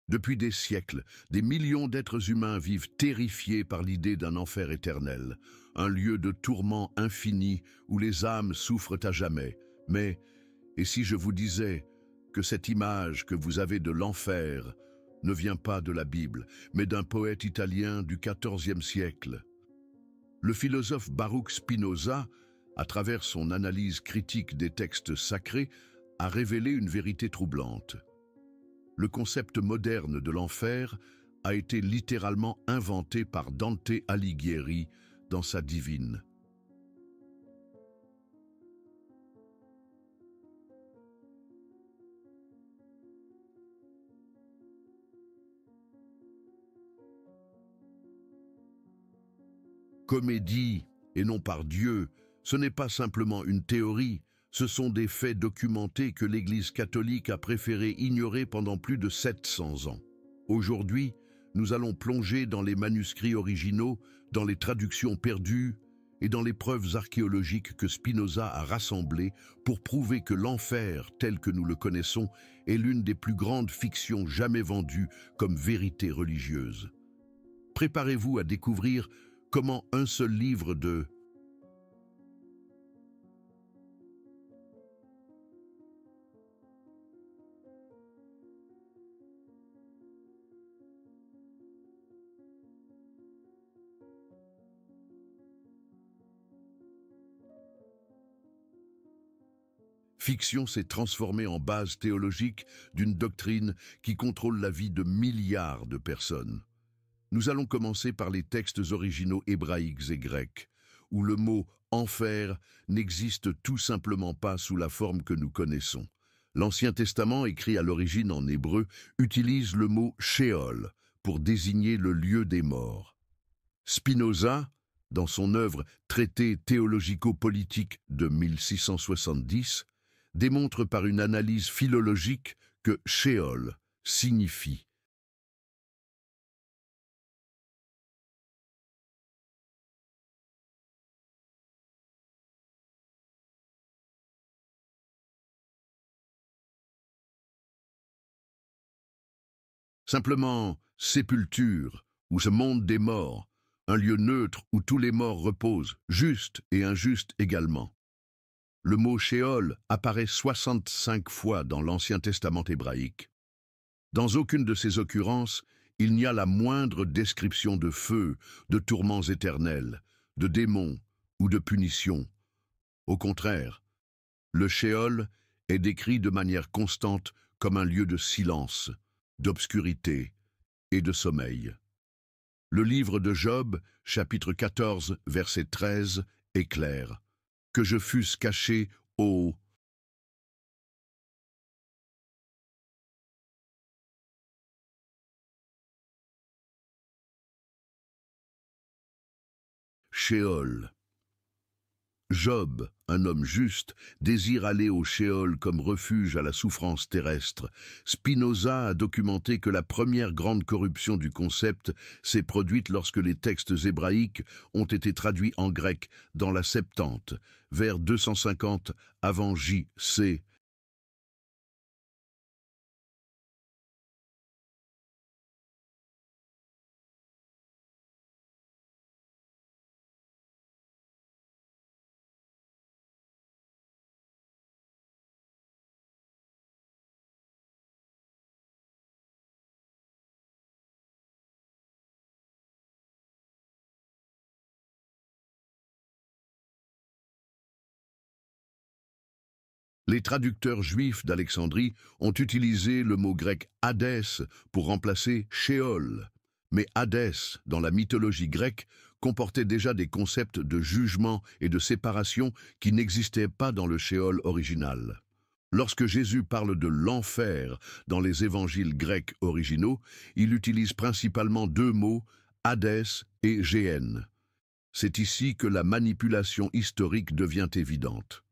Depuis des siècles, des millions d'êtres humains vivent terrifiés par l'idée d'un enfer éternel, un lieu de tourment infini où les âmes souffrent à jamais. Mais, et si je vous disais que cette image que vous avez de l'enfer ne vient pas de la Bible, mais d'un poète italien du XIVe siècle? Le philosophe Baruch Spinoza, à travers son analyse critique des textes sacrés, a révélé une vérité troublante. Le concept moderne de l'enfer a été littéralement inventé par Dante Alighieri dans sa Divine. Comédie, et non par Dieu, ce n'est pas simplement une théorie, ce sont des faits documentés que l'Église catholique a préféré ignorer pendant plus de 700 ans. Aujourd'hui, nous allons plonger dans les manuscrits originaux, dans les traductions perdues et dans les preuves archéologiques que Spinoza a rassemblées pour prouver que l'enfer, tel que nous le connaissons, est l'une des plus grandes fictions jamais vendues comme vérité religieuse. Préparez-vous à découvrir comment un seul livre de fiction s'est transformé en base théologique d'une doctrine qui contrôle la vie de milliards de personnes. Nous allons commencer par les textes originaux hébraïques et grecs, où le mot « enfer » n'existe tout simplement pas sous la forme que nous connaissons. L'Ancien Testament, écrit à l'origine en hébreu, utilise le mot « Sheol » pour désigner le lieu des morts. Spinoza, dans son œuvre Traité théologico-politique de 1670, démontre par une analyse philologique que Sheol signifie simplement sépulture, ou ce monde des morts, un lieu neutre où tous les morts reposent, justes et injustes également. Le mot Sheol apparaît 65 fois dans l'Ancien Testament hébraïque. Dans aucune de ces occurrences, il n'y a la moindre description de feu, de tourments éternels, de démons ou de punitions. Au contraire, le Sheol est décrit de manière constante comme un lieu de silence, d'obscurité et de sommeil. Le livre de Job, chapitre 14, verset 13, est clair. « Que je fusse caché, ô Sheol ». Job, un homme juste, désire aller au Sheol comme refuge à la souffrance terrestre. Spinoza a documenté que la première grande corruption du concept s'est produite lorsque les textes hébraïques ont été traduits en grec dans la Septante, vers 250 avant J.C. Les traducteurs juifs d'Alexandrie ont utilisé le mot grec Hadès pour remplacer Sheol. Mais Hadès, dans la mythologie grecque, comportait déjà des concepts de jugement et de séparation qui n'existaient pas dans le Sheol original. Lorsque Jésus parle de l'enfer dans les évangiles grecs originaux, il utilise principalement deux mots, Hadès et Géhenne. C'est ici que la manipulation historique devient évidente.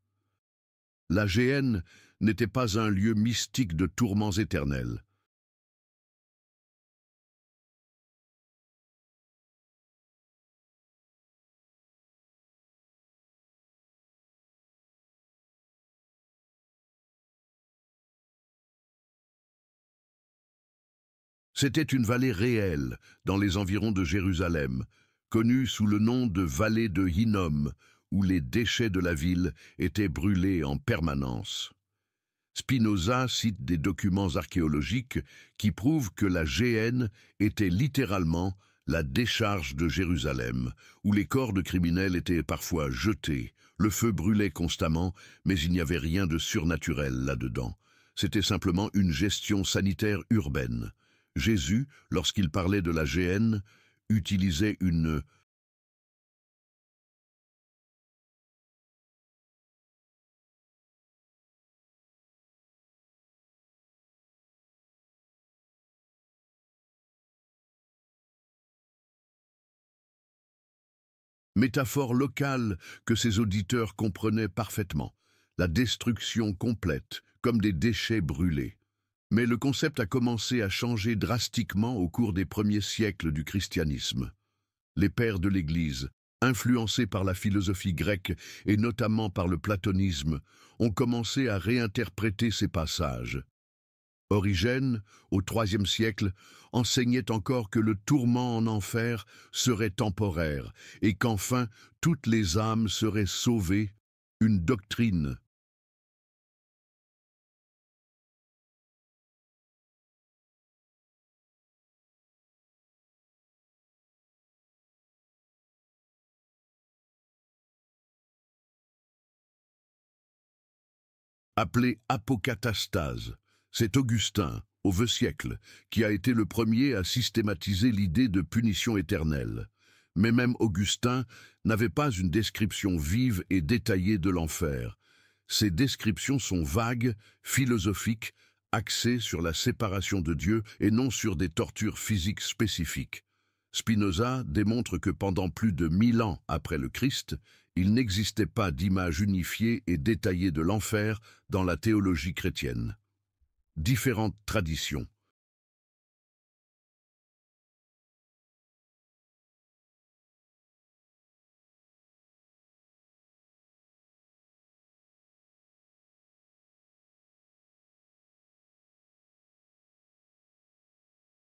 La Géhenne n'était pas un lieu mystique de tourments éternels. C'était une vallée réelle dans les environs de Jérusalem, connue sous le nom de vallée de Hinnom, où les déchets de la ville étaient brûlés en permanence. Spinoza cite des documents archéologiques qui prouvent que la Géhenne était littéralement la décharge de Jérusalem, où les corps de criminels étaient parfois jetés. Le feu brûlait constamment, mais il n'y avait rien de surnaturel là-dedans. C'était simplement une gestion sanitaire urbaine. Jésus, lorsqu'il parlait de la Géhenne, utilisait une métaphore locale que ses auditeurs comprenaient parfaitement. La destruction complète, comme des déchets brûlés. Mais le concept a commencé à changer drastiquement au cours des premiers siècles du christianisme. Les pères de l'Église, influencés par la philosophie grecque et notamment par le platonisme, ont commencé à réinterpréter ces passages. Origène, au IIIe siècle, enseignait encore que le tourment en enfer serait temporaire et qu'enfin toutes les âmes seraient sauvées, une doctrine appelée apocatastase. C'est Augustin, au VIe siècle, qui a été le premier à systématiser l'idée de punition éternelle. Mais même Augustin n'avait pas une description vive et détaillée de l'enfer. Ces descriptions sont vagues, philosophiques, axées sur la séparation de Dieu et non sur des tortures physiques spécifiques. Spinoza démontre que pendant plus de 1000 ans après le Christ, il n'existait pas d'image unifiée et détaillée de l'enfer dans la théologie chrétienne. Différentes traditions.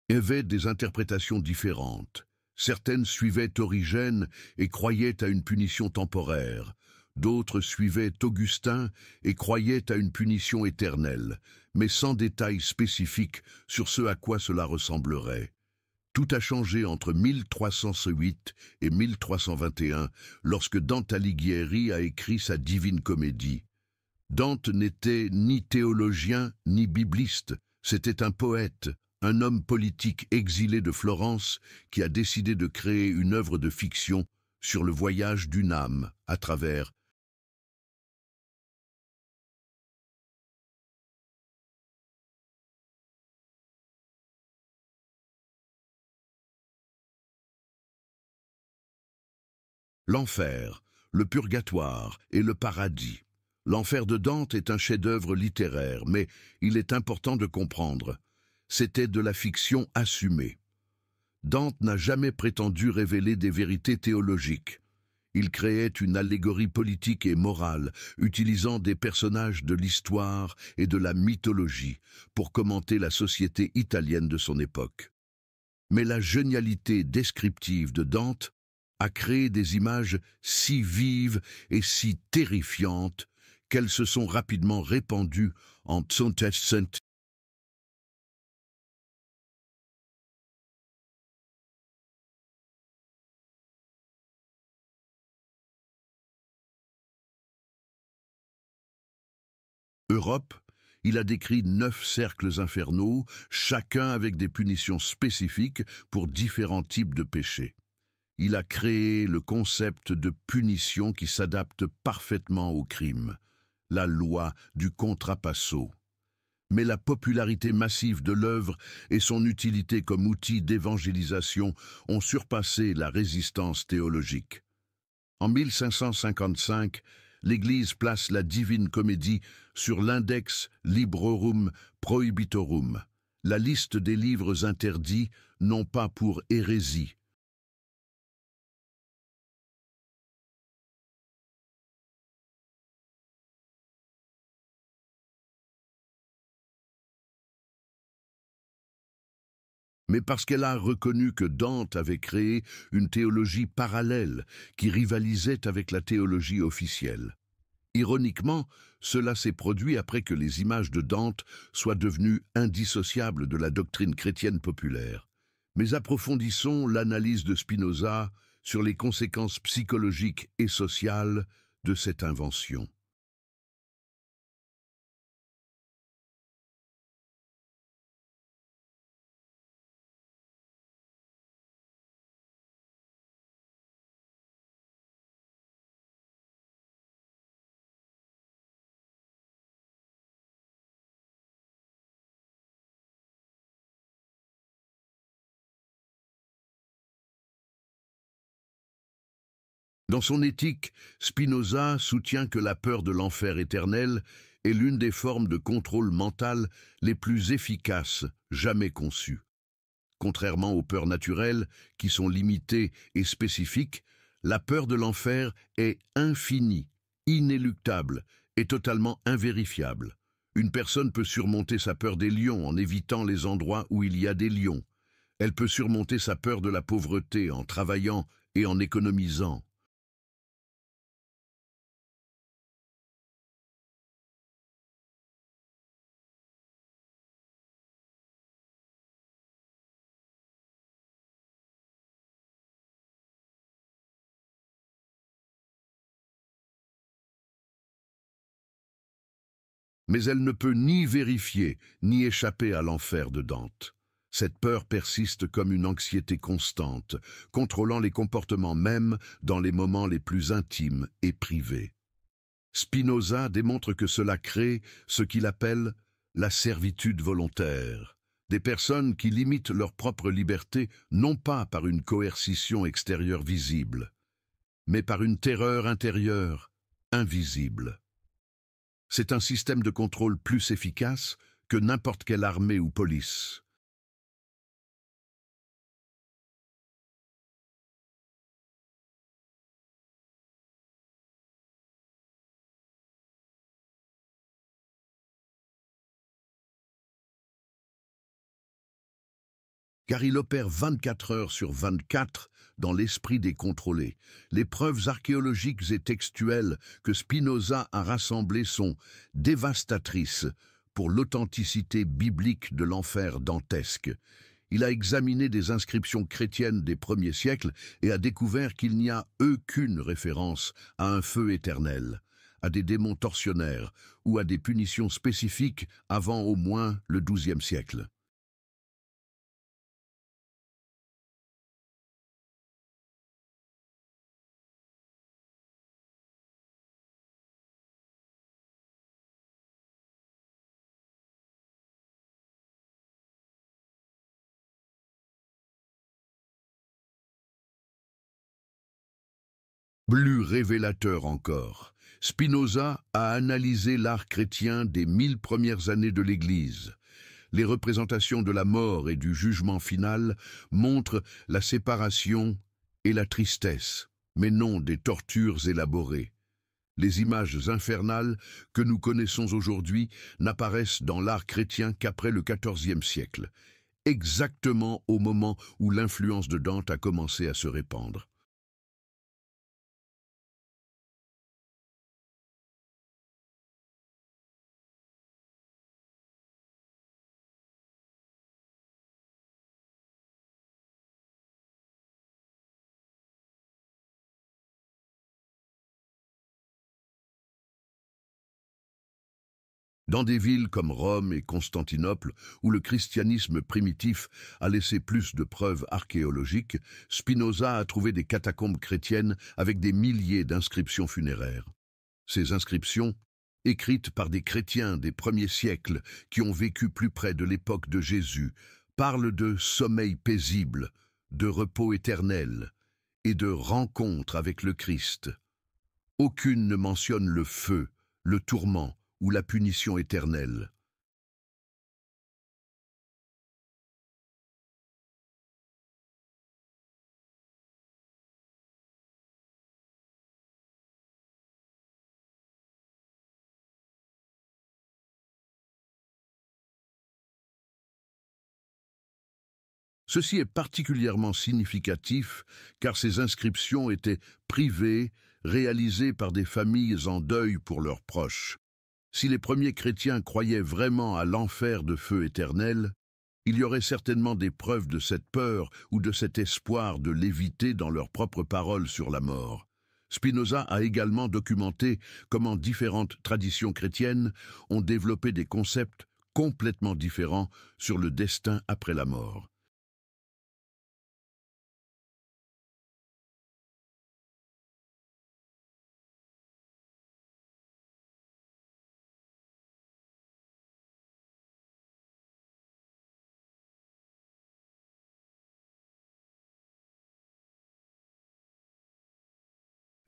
Avaient des interprétations différentes. Certaines suivaient Origène et croyaient à une punition temporaire. D'autres suivaient Augustin et croyaient à une punition éternelle, mais sans détails spécifiques sur ce à quoi cela ressemblerait. Tout a changé entre 1308 et 1321, lorsque Dante Alighieri a écrit sa Divine Comédie. Dante n'était ni théologien ni bibliste, c'était un poète, un homme politique exilé de Florence qui a décidé de créer une œuvre de fiction sur le voyage d'une âme à travers l'enfer, le purgatoire et le paradis. L'enfer de Dante est un chef-d'œuvre littéraire, mais il est important de comprendre. C'était de la fiction assumée. Dante n'a jamais prétendu révéler des vérités théologiques. Il créait une allégorie politique et morale, utilisant des personnages de l'histoire et de la mythologie pour commenter la société italienne de son époque. Mais la génialité descriptive de Dante a créé des images si vives et si terrifiantes qu'elles se sont rapidement répandues en Tsontetsen. Europe, il a décrit 9 cercles infernaux, chacun avec des punitions spécifiques pour différents types de péchés. Il a créé le concept de punition qui s'adapte parfaitement au crime, la loi du contrapasso. Mais la popularité massive de l'œuvre et son utilité comme outil d'évangélisation ont surpassé la résistance théologique. En 1555, l'Église place la Divine Comédie sur l'index Librorum Prohibitorum, la liste des livres interdits, non pas pour hérésie, mais parce qu'elle a reconnu que Dante avait créé une théologie parallèle qui rivalisait avec la théologie officielle. Ironiquement, cela s'est produit après que les images de Dante soient devenues indissociables de la doctrine chrétienne populaire. Mais approfondissons l'analyse de Spinoza sur les conséquences psychologiques et sociales de cette invention. Dans son éthique, Spinoza soutient que la peur de l'enfer éternel est l'une des formes de contrôle mental les plus efficaces jamais conçues. Contrairement aux peurs naturelles, qui sont limitées et spécifiques, la peur de l'enfer est infinie, inéluctable et totalement invérifiable. Une personne peut surmonter sa peur des lions en évitant les endroits où il y a des lions. Elle peut surmonter sa peur de la pauvreté en travaillant et en économisant. Mais elle ne peut ni vérifier, ni échapper à l'enfer de Dante. Cette peur persiste comme une anxiété constante, contrôlant les comportements même dans les moments les plus intimes et privés. Spinoza démontre que cela crée ce qu'il appelle la servitude volontaire, des personnes qui limitent leur propre liberté non pas par une coercition extérieure visible, mais par une terreur intérieure invisible. C'est un système de contrôle plus efficace que n'importe quelle armée ou police. Car il opère 24 heures sur 24 dans l'esprit des contrôlés. Les preuves archéologiques et textuelles que Spinoza a rassemblées sont dévastatrices pour l'authenticité biblique de l'enfer dantesque. Il a examiné des inscriptions chrétiennes des premiers siècles et a découvert qu'il n'y a aucune référence à un feu éternel, à des démons tortionnaires ou à des punitions spécifiques avant au moins le XIIe siècle. Plus révélateur encore, Spinoza a analysé l'art chrétien des 1000 premières années de l'Église. Les représentations de la mort et du jugement final montrent la séparation et la tristesse, mais non des tortures élaborées. Les images infernales que nous connaissons aujourd'hui n'apparaissent dans l'art chrétien qu'après le XIVe siècle, exactement au moment où l'influence de Dante a commencé à se répandre. Dans des villes comme Rome et Constantinople, où le christianisme primitif a laissé plus de preuves archéologiques, Spinoza a trouvé des catacombes chrétiennes avec des milliers d'inscriptions funéraires. Ces inscriptions, écrites par des chrétiens des premiers siècles qui ont vécu plus près de l'époque de Jésus, parlent de sommeil paisible, de repos éternel et de rencontre avec le Christ. Aucune ne mentionne le feu, le tourment ou la punition éternelle. Ceci est particulièrement significatif car ces inscriptions étaient privées, réalisées par des familles en deuil pour leurs proches. Si les premiers chrétiens croyaient vraiment à l'enfer de feu éternel, il y aurait certainement des preuves de cette peur ou de cet espoir de l'éviter dans leurs propres paroles sur la mort. Spinoza a également documenté comment différentes traditions chrétiennes ont développé des concepts complètement différents sur le destin après la mort.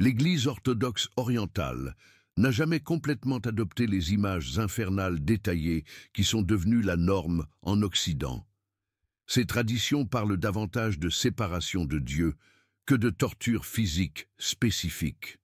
L'Église orthodoxe orientale n'a jamais complètement adopté les images infernales détaillées qui sont devenues la norme en Occident. Ces traditions parlent davantage de séparation de Dieu que de torture physique spécifique.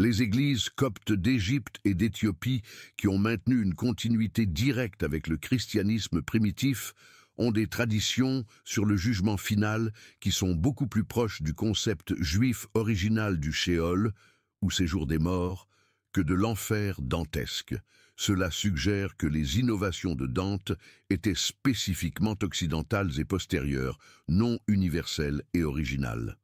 Les églises coptes d'Égypte et d'Éthiopie, qui ont maintenu une continuité directe avec le christianisme primitif, ont des traditions sur le jugement final qui sont beaucoup plus proches du concept juif original du Shéol, ou séjour des morts, que de l'enfer dantesque. Cela suggère que les innovations de Dante étaient spécifiquement occidentales et postérieures, non universelles et originales.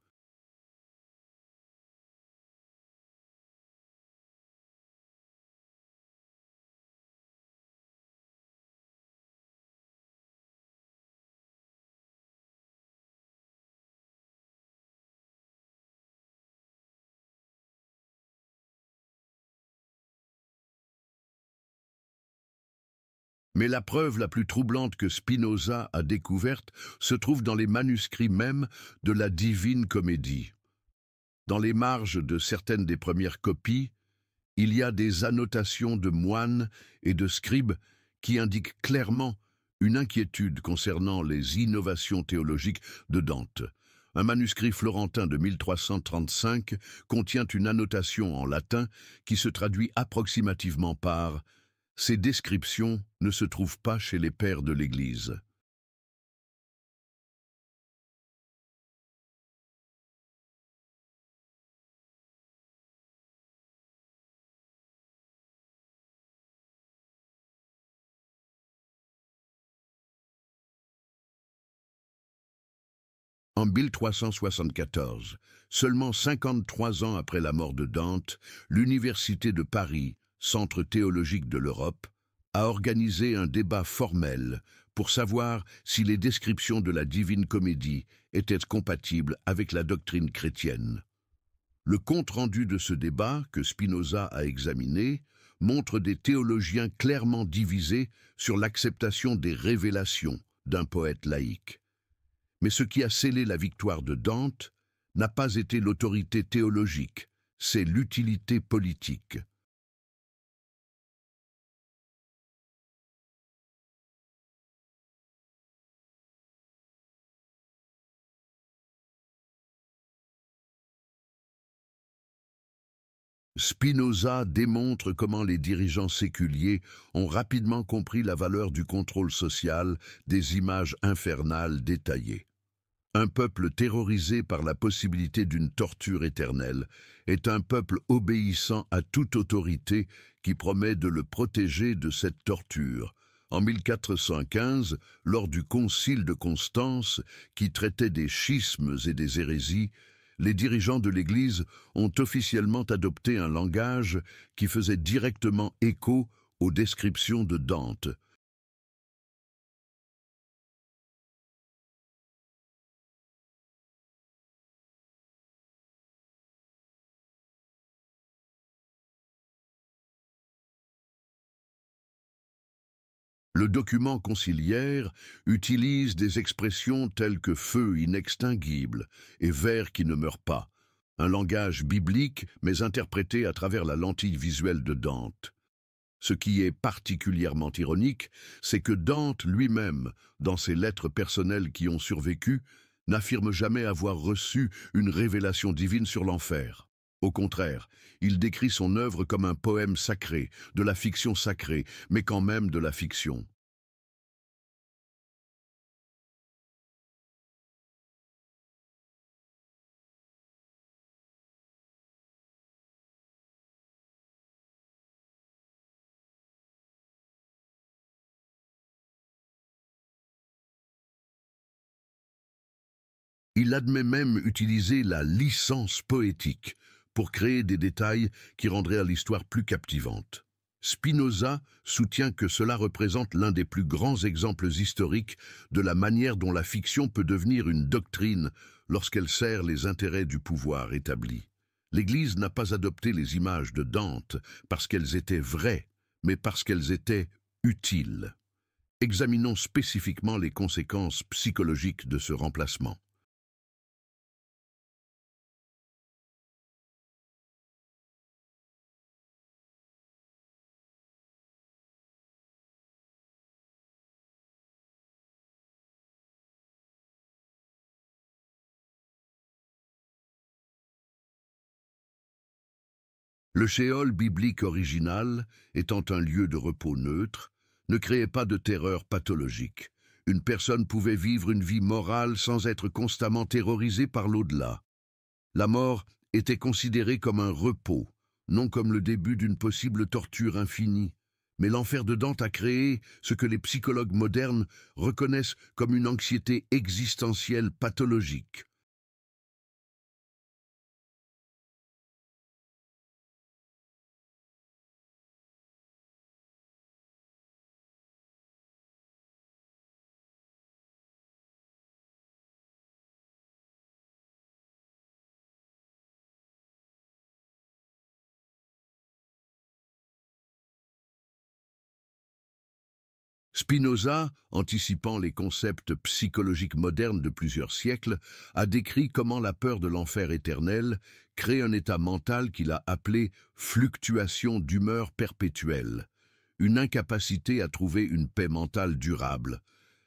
Mais la preuve la plus troublante que Spinoza a découverte se trouve dans les manuscrits mêmes de la Divine Comédie. Dans les marges de certaines des premières copies, il y a des annotations de moines et de scribes qui indiquent clairement une inquiétude concernant les innovations théologiques de Dante. Un manuscrit florentin de 1335 contient une annotation en latin qui se traduit approximativement par ces descriptions ne se trouvent pas chez les pères de l'Église. En 1374, seulement 53 ans après la mort de Dante, l'Université de Paris, centre théologique de l'Europe, a organisé un débat formel pour savoir si les descriptions de la Divine Comédie étaient compatibles avec la doctrine chrétienne. Le compte-rendu de ce débat, que Spinoza a examiné, montre des théologiens clairement divisés sur l'acceptation des révélations d'un poète laïque. Mais ce qui a scellé la victoire de Dante n'a pas été l'autorité théologique, c'est l'utilité politique. Spinoza démontre comment les dirigeants séculiers ont rapidement compris la valeur du contrôle social des images infernales détaillées. Un peuple terrorisé par la possibilité d'une torture éternelle est un peuple obéissant à toute autorité qui promet de le protéger de cette torture. En 1415, lors du concile de Constance, qui traitait des schismes et des hérésies, les dirigeants de l'Église ont officiellement adopté un langage qui faisait directement écho aux descriptions de Dante. Le document conciliaire utilise des expressions telles que feu inextinguible et ver qui ne meurt pas, un langage biblique mais interprété à travers la lentille visuelle de Dante. Ce qui est particulièrement ironique, c'est que Dante lui-même, dans ses lettres personnelles qui ont survécu, n'affirme jamais avoir reçu une révélation divine sur l'enfer. Au contraire, il décrit son œuvre comme un poème sacré, de la fiction sacrée, mais quand même de la fiction. Il admet même utiliser la licence poétique pour créer des détails qui rendraient l'histoire plus captivante. Spinoza soutient que cela représente l'un des plus grands exemples historiques de la manière dont la fiction peut devenir une doctrine lorsqu'elle sert les intérêts du pouvoir établi. L'Église n'a pas adopté les images de Dante parce qu'elles étaient vraies, mais parce qu'elles étaient utiles. Examinons spécifiquement les conséquences psychologiques de ce remplacement. Le shéol biblique original, étant un lieu de repos neutre, ne créait pas de terreur pathologique. Une personne pouvait vivre une vie morale sans être constamment terrorisée par l'au-delà. La mort était considérée comme un repos, non comme le début d'une possible torture infinie. Mais l'enfer de Dante a créé ce que les psychologues modernes reconnaissent comme une anxiété existentielle pathologique. Spinoza, anticipant les concepts psychologiques modernes de plusieurs siècles, a décrit comment la peur de l'enfer éternel crée un état mental qu'il a appelé fluctuation d'humeur perpétuelle, une incapacité à trouver une paix mentale durable.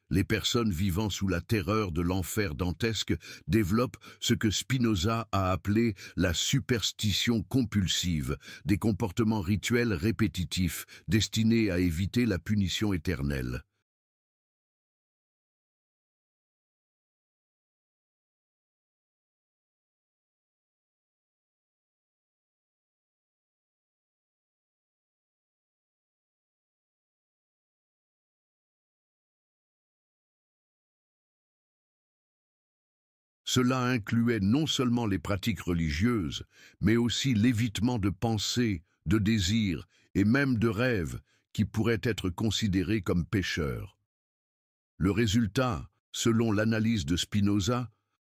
Les personnes vivant sous la terreur de l'enfer dantesque développent ce que Spinoza a appelé la superstition compulsive, des comportements rituels répétitifs destinés à éviter la punition éternelle. Cela incluait non seulement les pratiques religieuses, mais aussi l'évitement de pensées, de désirs et même de rêves qui pourraient être considérés comme pécheurs. Le résultat, selon l'analyse de Spinoza,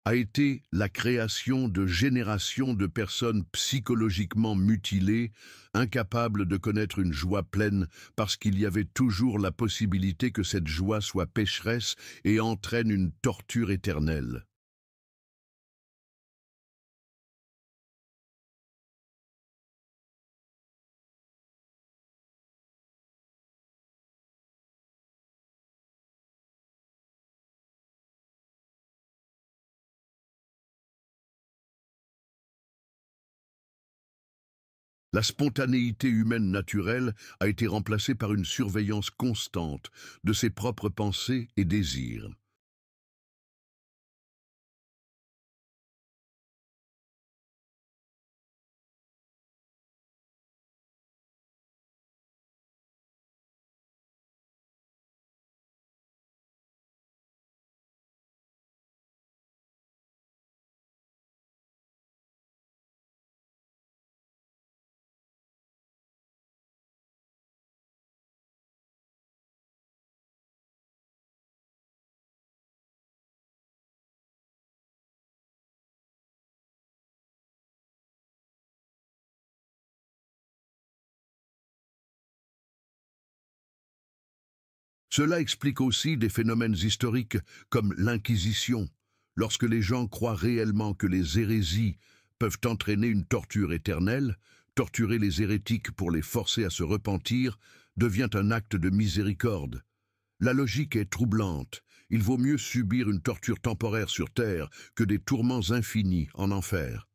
a été la création de générations de personnes psychologiquement mutilées, incapables de connaître une joie pleine parce qu'il y avait toujours la possibilité que cette joie soit pécheresse et entraîne une torture éternelle. La spontanéité humaine naturelle a été remplacée par une surveillance constante de ses propres pensées et désirs. Cela explique aussi des phénomènes historiques comme l'Inquisition, lorsque les gens croient réellement que les hérésies peuvent entraîner une torture éternelle. Torturer les hérétiques pour les forcer à se repentir devient un acte de miséricorde. La logique est troublante. Il vaut mieux subir une torture temporaire sur terre que des tourments infinis en enfer.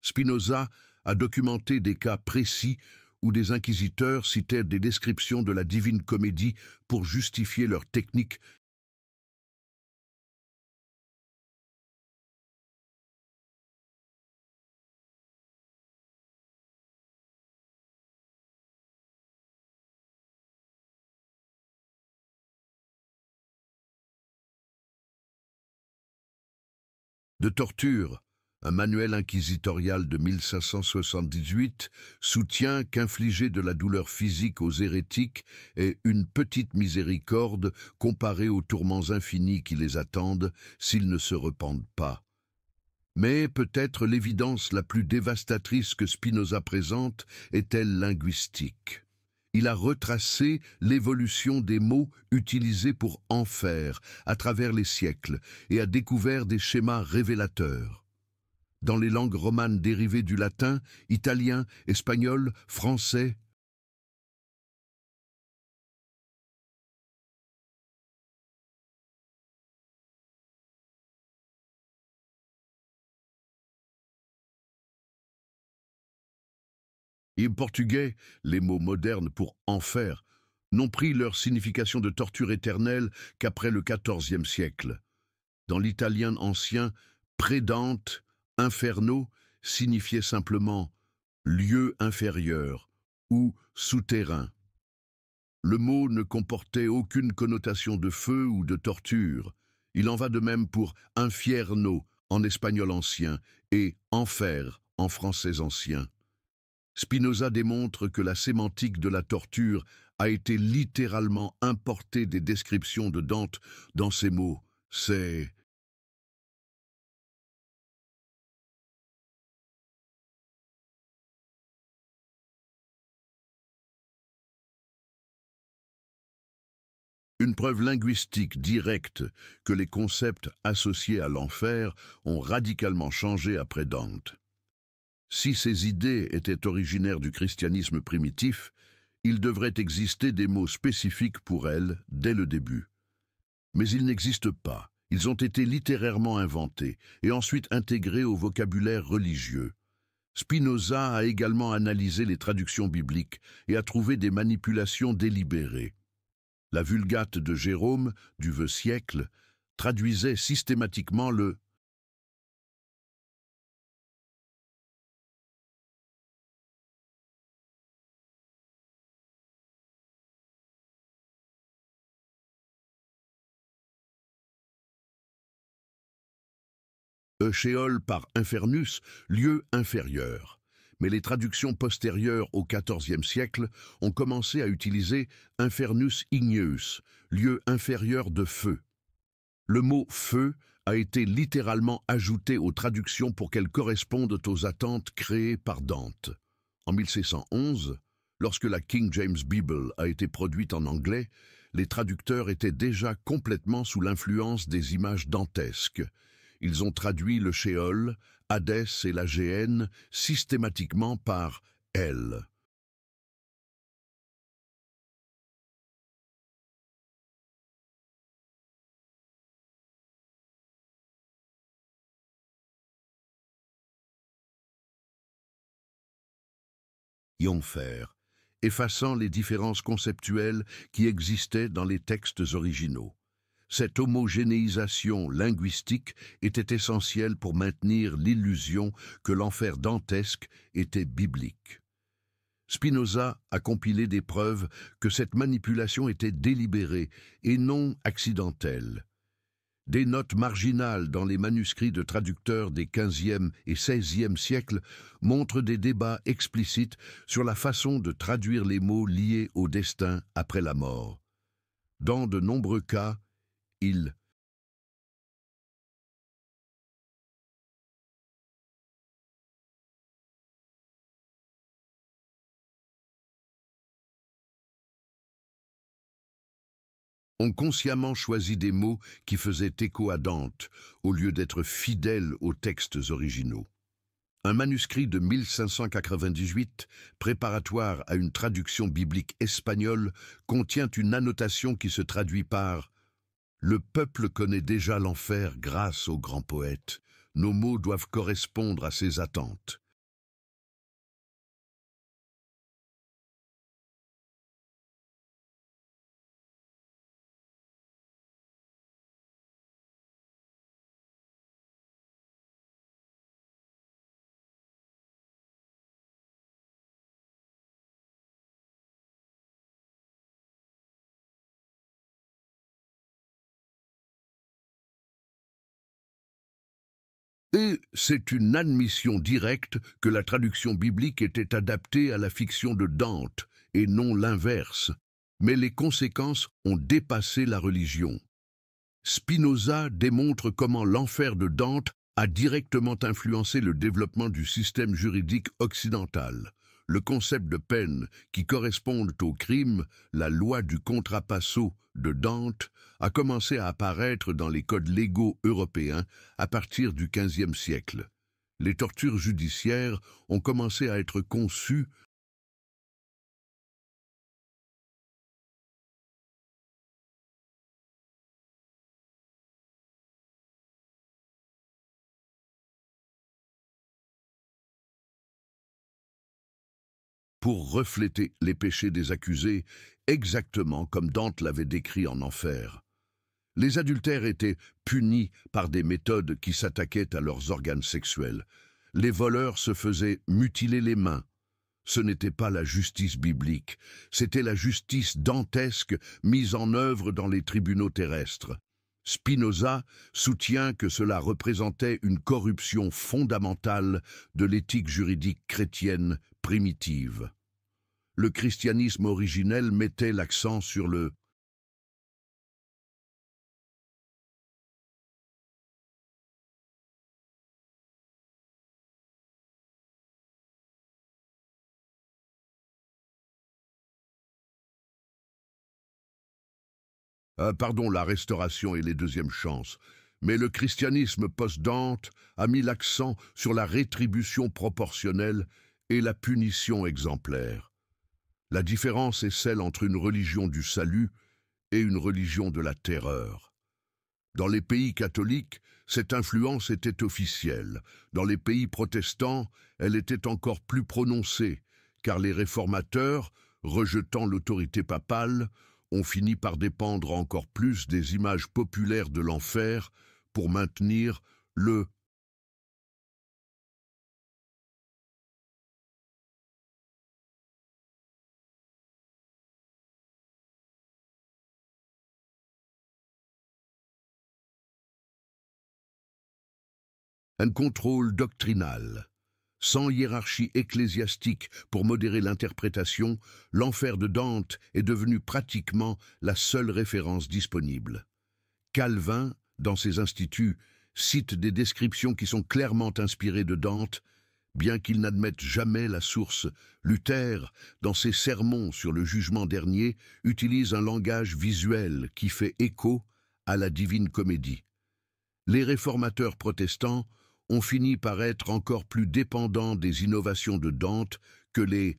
Spinoza a documenté des cas précis où des inquisiteurs citaient des descriptions de la Divine Comédie pour justifier leur technique de torture. Un manuel inquisitorial de 1578 soutient qu'infliger de la douleur physique aux hérétiques est une petite miséricorde comparée aux tourments infinis qui les attendent s'ils ne se repentent pas. Mais peut-être l'évidence la plus dévastatrice que Spinoza présente est-elle linguistique. Il a retracé l'évolution des mots utilisés pour enfer à travers les siècles et a découvert des schémas révélateurs. Dans les langues romanes dérivées du latin, italien, espagnol, français, et portugais, les mots modernes pour enfer n'ont pris leur signification de torture éternelle qu'après le XIVe siècle. Dans l'italien ancien, prédante, inferno signifiait simplement lieu inférieur ou souterrain. Le mot ne comportait aucune connotation de feu ou de torture. Il en va de même pour infierno en espagnol ancien et enfer en français ancien. Spinoza démontre que la sémantique de la torture a été littéralement importée des descriptions de Dante dans ces mots. C'est une preuve linguistique directe que les concepts associés à l'enfer ont radicalement changé après Dante. Si ces idées étaient originaires du christianisme primitif, il devrait exister des mots spécifiques pour elles dès le début. Mais ils n'existent pas. Ils ont été littérairement inventés et ensuite intégrés au vocabulaire religieux. Spinoza a également analysé les traductions bibliques et a trouvé des manipulations délibérées. La Vulgate de Jérôme, du vieux siècle, traduisait systématiquement le Shéol par infernus, lieu inférieur. Mais les traductions postérieures au XIVe siècle ont commencé à utiliser infernus igneus, lieu inférieur de feu. Le mot feu a été littéralement ajouté aux traductions pour qu'elles correspondent aux attentes créées par Dante. En 1611, lorsque la King James Bible a été produite en anglais, les traducteurs étaient déjà complètement sous l'influence des images dantesques. Ils ont traduit le Shéol, Hadès et la Géhenne systématiquement par elle. Yonfer, effaçant les différences conceptuelles qui existaient dans les textes originaux. Cette homogénéisation linguistique était essentielle pour maintenir l'illusion que l'enfer dantesque était biblique. Spinoza a compilé des preuves que cette manipulation était délibérée et non accidentelle. Des notes marginales dans les manuscrits de traducteurs des XVe et XVIe siècles montrent des débats explicites sur la façon de traduire les mots liés au destin après la mort. Dans de nombreux cas, il ont consciemment choisi des mots qui faisaient écho à Dante, au lieu d'être fidèles aux textes originaux. Un manuscrit de 1598, préparatoire à une traduction biblique espagnole, contient une annotation qui se traduit par « Le peuple connaît déjà l'enfer grâce au grand poète. Nos mots doivent correspondre à ses attentes. » Et c'est une admission directe que la traduction biblique était adaptée à la fiction de Dante, et non l'inverse. Mais les conséquences ont dépassé la religion. Spinoza démontre comment l'enfer de Dante a directement influencé le développement du système juridique occidental. Le concept de peine qui correspondent au crime, la loi du contrapasso de Dante, a commencé à apparaître dans les codes légaux européens à partir du XVe siècle. Les tortures judiciaires ont commencé à être conçues. Pour refléter les péchés des accusés, exactement comme Dante l'avait décrit en enfer. Les adultères étaient punis par des méthodes qui s'attaquaient à leurs organes sexuels. Les voleurs se faisaient mutiler les mains. Ce n'était pas la justice biblique, c'était la justice dantesque mise en œuvre dans les tribunaux terrestres. Spinoza soutient que cela représentait une corruption fondamentale de l'éthique juridique chrétienne primitive. Le christianisme originel mettait l'accent sur le la restauration et les deuxièmes chances. Mais le christianisme post-Dante a mis l'accent sur la rétribution proportionnelle et la punition exemplaire. La différence est celle entre une religion du salut et une religion de la terreur. Dans les pays catholiques, cette influence était officielle. Dans les pays protestants, elle était encore plus prononcée, car les réformateurs, rejetant l'autorité papale, ont fini par dépendre encore plus des images populaires de l'enfer pour maintenir le un contrôle doctrinal. Sans hiérarchie ecclésiastique pour modérer l'interprétation, l'enfer de Dante est devenu pratiquement la seule référence disponible. Calvin, dans ses instituts, cite des descriptions qui sont clairement inspirées de Dante, bien qu'il n'admette jamais la source. Luther, dans ses sermons sur le jugement dernier, utilise un langage visuel qui fait écho à la Divine Comédie. Les réformateurs protestants ont fini par être encore plus dépendants des innovations de Dante que les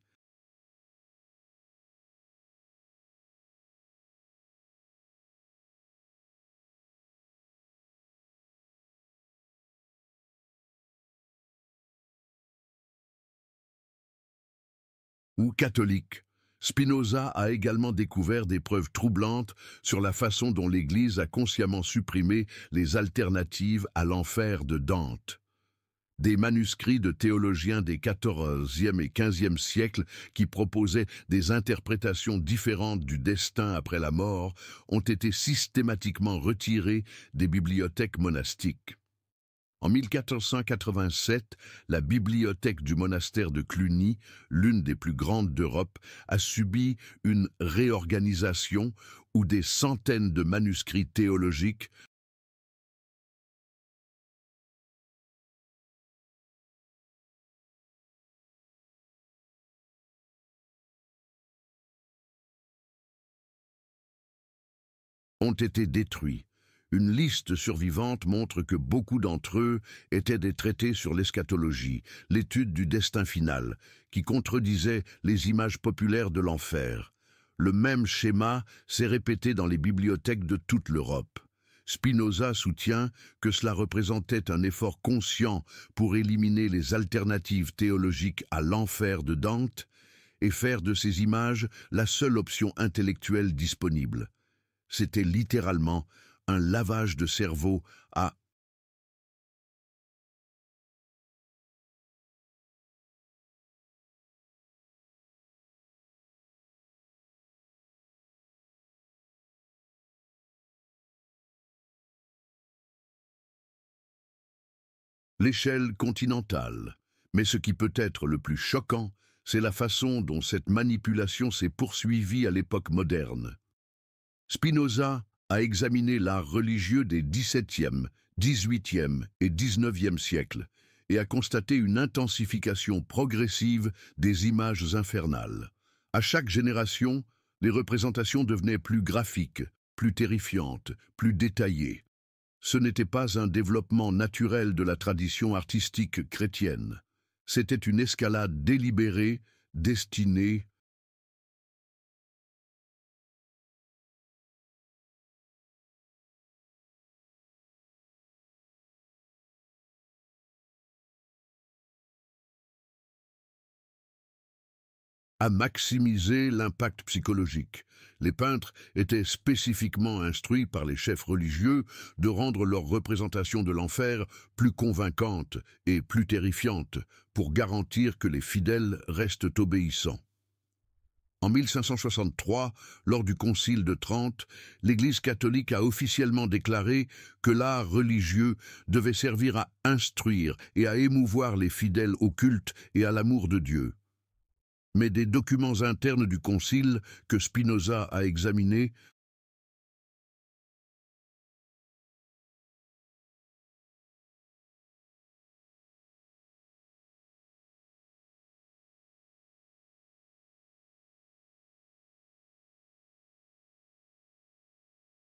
ou catholiques. Spinoza a également découvert des preuves troublantes sur la façon dont l'Église a consciemment supprimé les alternatives à l'enfer de Dante. Des manuscrits de théologiens des XIVe et XVe siècles qui proposaient des interprétations différentes du destin après la mort ont été systématiquement retirés des bibliothèques monastiques. En 1487, la bibliothèque du monastère de Cluny, l'une des plus grandes d'Europe, a subi une réorganisation où des centaines de manuscrits théologiques ont été détruits. Une liste survivante montre que beaucoup d'entre eux étaient des traités sur l'eschatologie, l'étude du destin final, qui contredisaient les images populaires de l'enfer. Le même schéma s'est répété dans les bibliothèques de toute l'Europe. Spinoza soutient que cela représentait un effort conscient pour éliminer les alternatives théologiques à l'enfer de Dante et faire de ces images la seule option intellectuelle disponible. C'était littéralement un lavage de cerveau à l'échelle continentale. Mais ce qui peut être le plus choquant, c'est la façon dont cette manipulation s'est poursuivie à l'époque moderne. Spinoza a examiné l'art religieux des XVIIe, XVIIIe et XIXe siècles et a constaté une intensification progressive des images infernales. À chaque génération, les représentations devenaient plus graphiques, plus terrifiantes, plus détaillées. Ce n'était pas un développement naturel de la tradition artistique chrétienne. C'était une escalade délibérée, destinée à maximiser l'impact psychologique. Les peintres étaient spécifiquement instruits par les chefs religieux de rendre leur représentation de l'enfer plus convaincante et plus terrifiante pour garantir que les fidèles restent obéissants. En 1563, lors du Concile de Trente, l'Église catholique a officiellement déclaré que l'art religieux devait servir à instruire et à émouvoir les fidèles au culte et à l'amour de Dieu. Mais des documents internes du Concile que Spinoza a examinés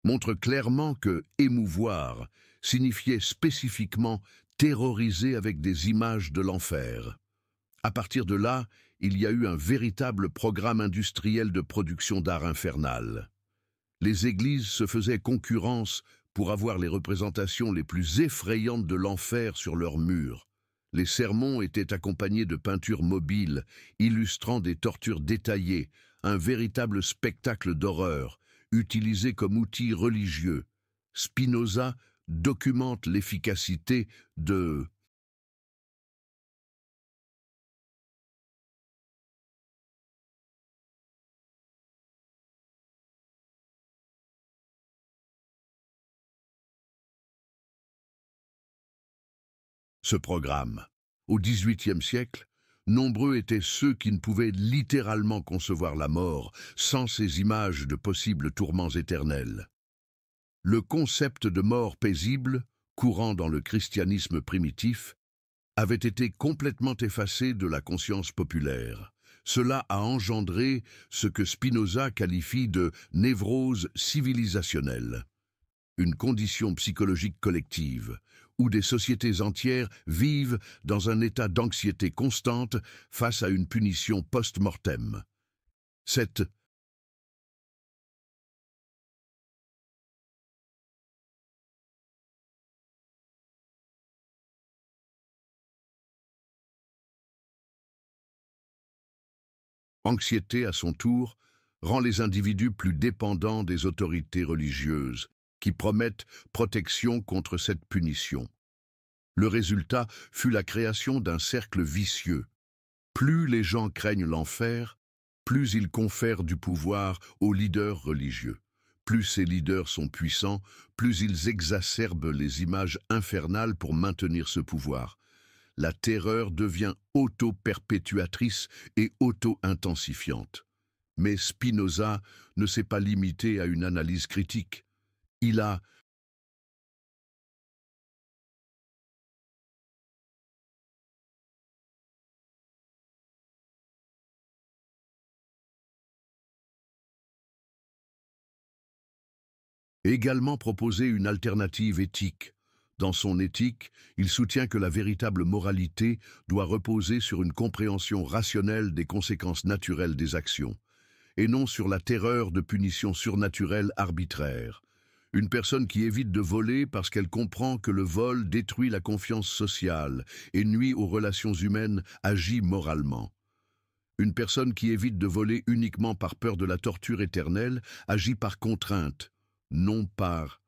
montrent clairement que émouvoir signifiait spécifiquement terroriser avec des images de l'enfer. À partir de là, il y a eu un véritable programme industriel de production d'art infernal. Les églises se faisaient concurrence pour avoir les représentations les plus effrayantes de l'enfer sur leurs murs. Les sermons étaient accompagnés de peintures mobiles, illustrant des tortures détaillées, un véritable spectacle d'horreur, utilisé comme outil religieux. Spinoza documente l'efficacité de ce programme. Au XVIIIe siècle, nombreux étaient ceux qui ne pouvaient littéralement concevoir la mort sans ces images de possibles tourments éternels. Le concept de mort paisible, courant dans le christianisme primitif, avait été complètement effacé de la conscience populaire. Cela a engendré ce que Spinoza qualifie de névrose civilisationnelle, une condition psychologique collective, où des sociétés entières vivent dans un état d'anxiété constante face à une punition post-mortem. Cette anxiété, à son tour, rend les individus plus dépendants des autorités religieuses, qui promettent protection contre cette punition. Le résultat fut la création d'un cercle vicieux. Plus les gens craignent l'enfer, plus ils confèrent du pouvoir aux leaders religieux. Plus ces leaders sont puissants, plus ils exacerbent les images infernales pour maintenir ce pouvoir. La terreur devient auto-perpétuatrice et auto-intensifiante. Mais Spinoza ne s'est pas limité à une analyse critique. Il a et également proposer une alternative éthique. Dans son éthique, il soutient que la véritable moralité doit reposer sur une compréhension rationnelle des conséquences naturelles des actions, et non sur la terreur de punitions surnaturelles arbitraires. Une personne qui évite de voler parce qu'elle comprend que le vol détruit la confiance sociale et nuit aux relations humaines agit moralement. Une personne qui évite de voler uniquement par peur de la torture éternelle agit par contrainte, non par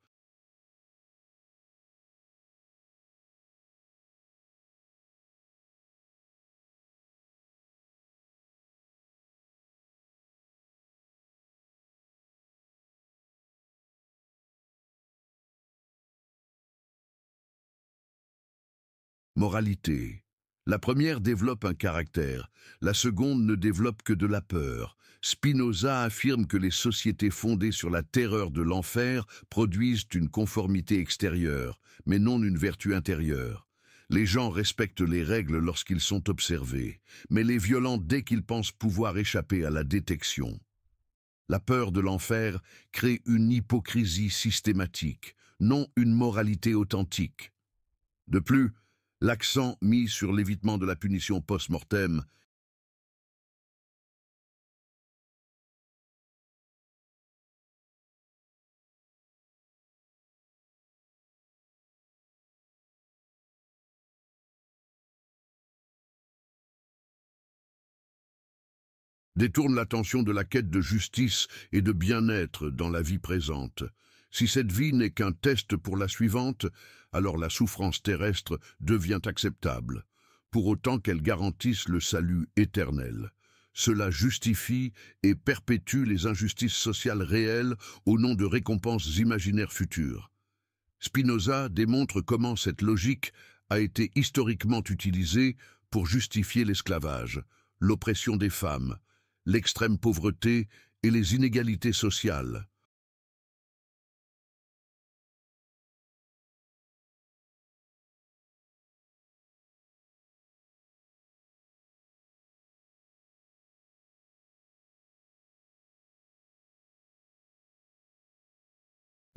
moralité. La première développe un caractère, la seconde ne développe que de la peur. Spinoza affirme que les sociétés fondées sur la terreur de l'enfer produisent une conformité extérieure, mais non une vertu intérieure. Les gens respectent les règles lorsqu'ils sont observés, mais les violentent dès qu'ils pensent pouvoir échapper à la détection. La peur de l'enfer crée une hypocrisie systématique, non une moralité authentique. De plus, l'accent mis sur l'évitement de la punition post-mortem. Détourne l'attention de la quête de justice et de bien-être dans la vie présente. Si cette vie n'est qu'un test pour la suivante, alors la souffrance terrestre devient acceptable, pour autant qu'elle garantisse le salut éternel. Cela justifie et perpétue les injustices sociales réelles au nom de récompenses imaginaires futures. Spinoza démontre comment cette logique a été historiquement utilisée pour justifier l'esclavage, l'oppression des femmes, l'extrême pauvreté et les inégalités sociales.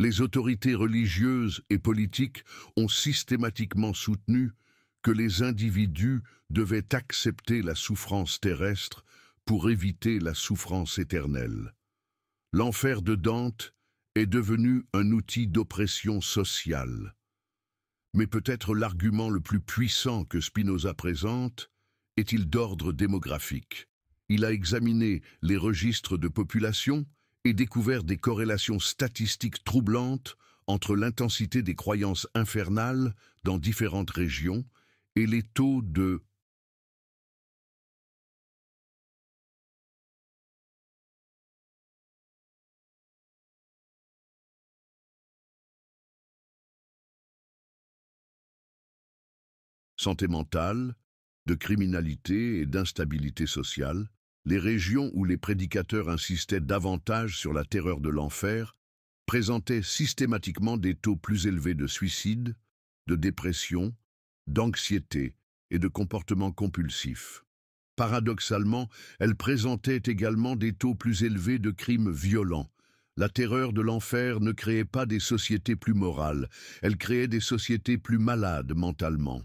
Les autorités religieuses et politiques ont systématiquement soutenu que les individus devaient accepter la souffrance terrestre pour éviter la souffrance éternelle. L'enfer de Dante est devenu un outil d'oppression sociale. Mais peut-être l'argument le plus puissant que Spinoza présente est-il d'ordre démographique. Il a examiné les registres de population et découvert des corrélations statistiques troublantes entre l'intensité des croyances infernales dans différentes régions et les taux de santé mentale, de criminalité et d'instabilité sociale. Les régions où les prédicateurs insistaient davantage sur la terreur de l'enfer présentaient systématiquement des taux plus élevés de suicide, de dépression, d'anxiété et de comportements compulsifs. Paradoxalement, elles présentaient également des taux plus élevés de crimes violents. La terreur de l'enfer ne créait pas des sociétés plus morales, elle créait des sociétés plus malades mentalement.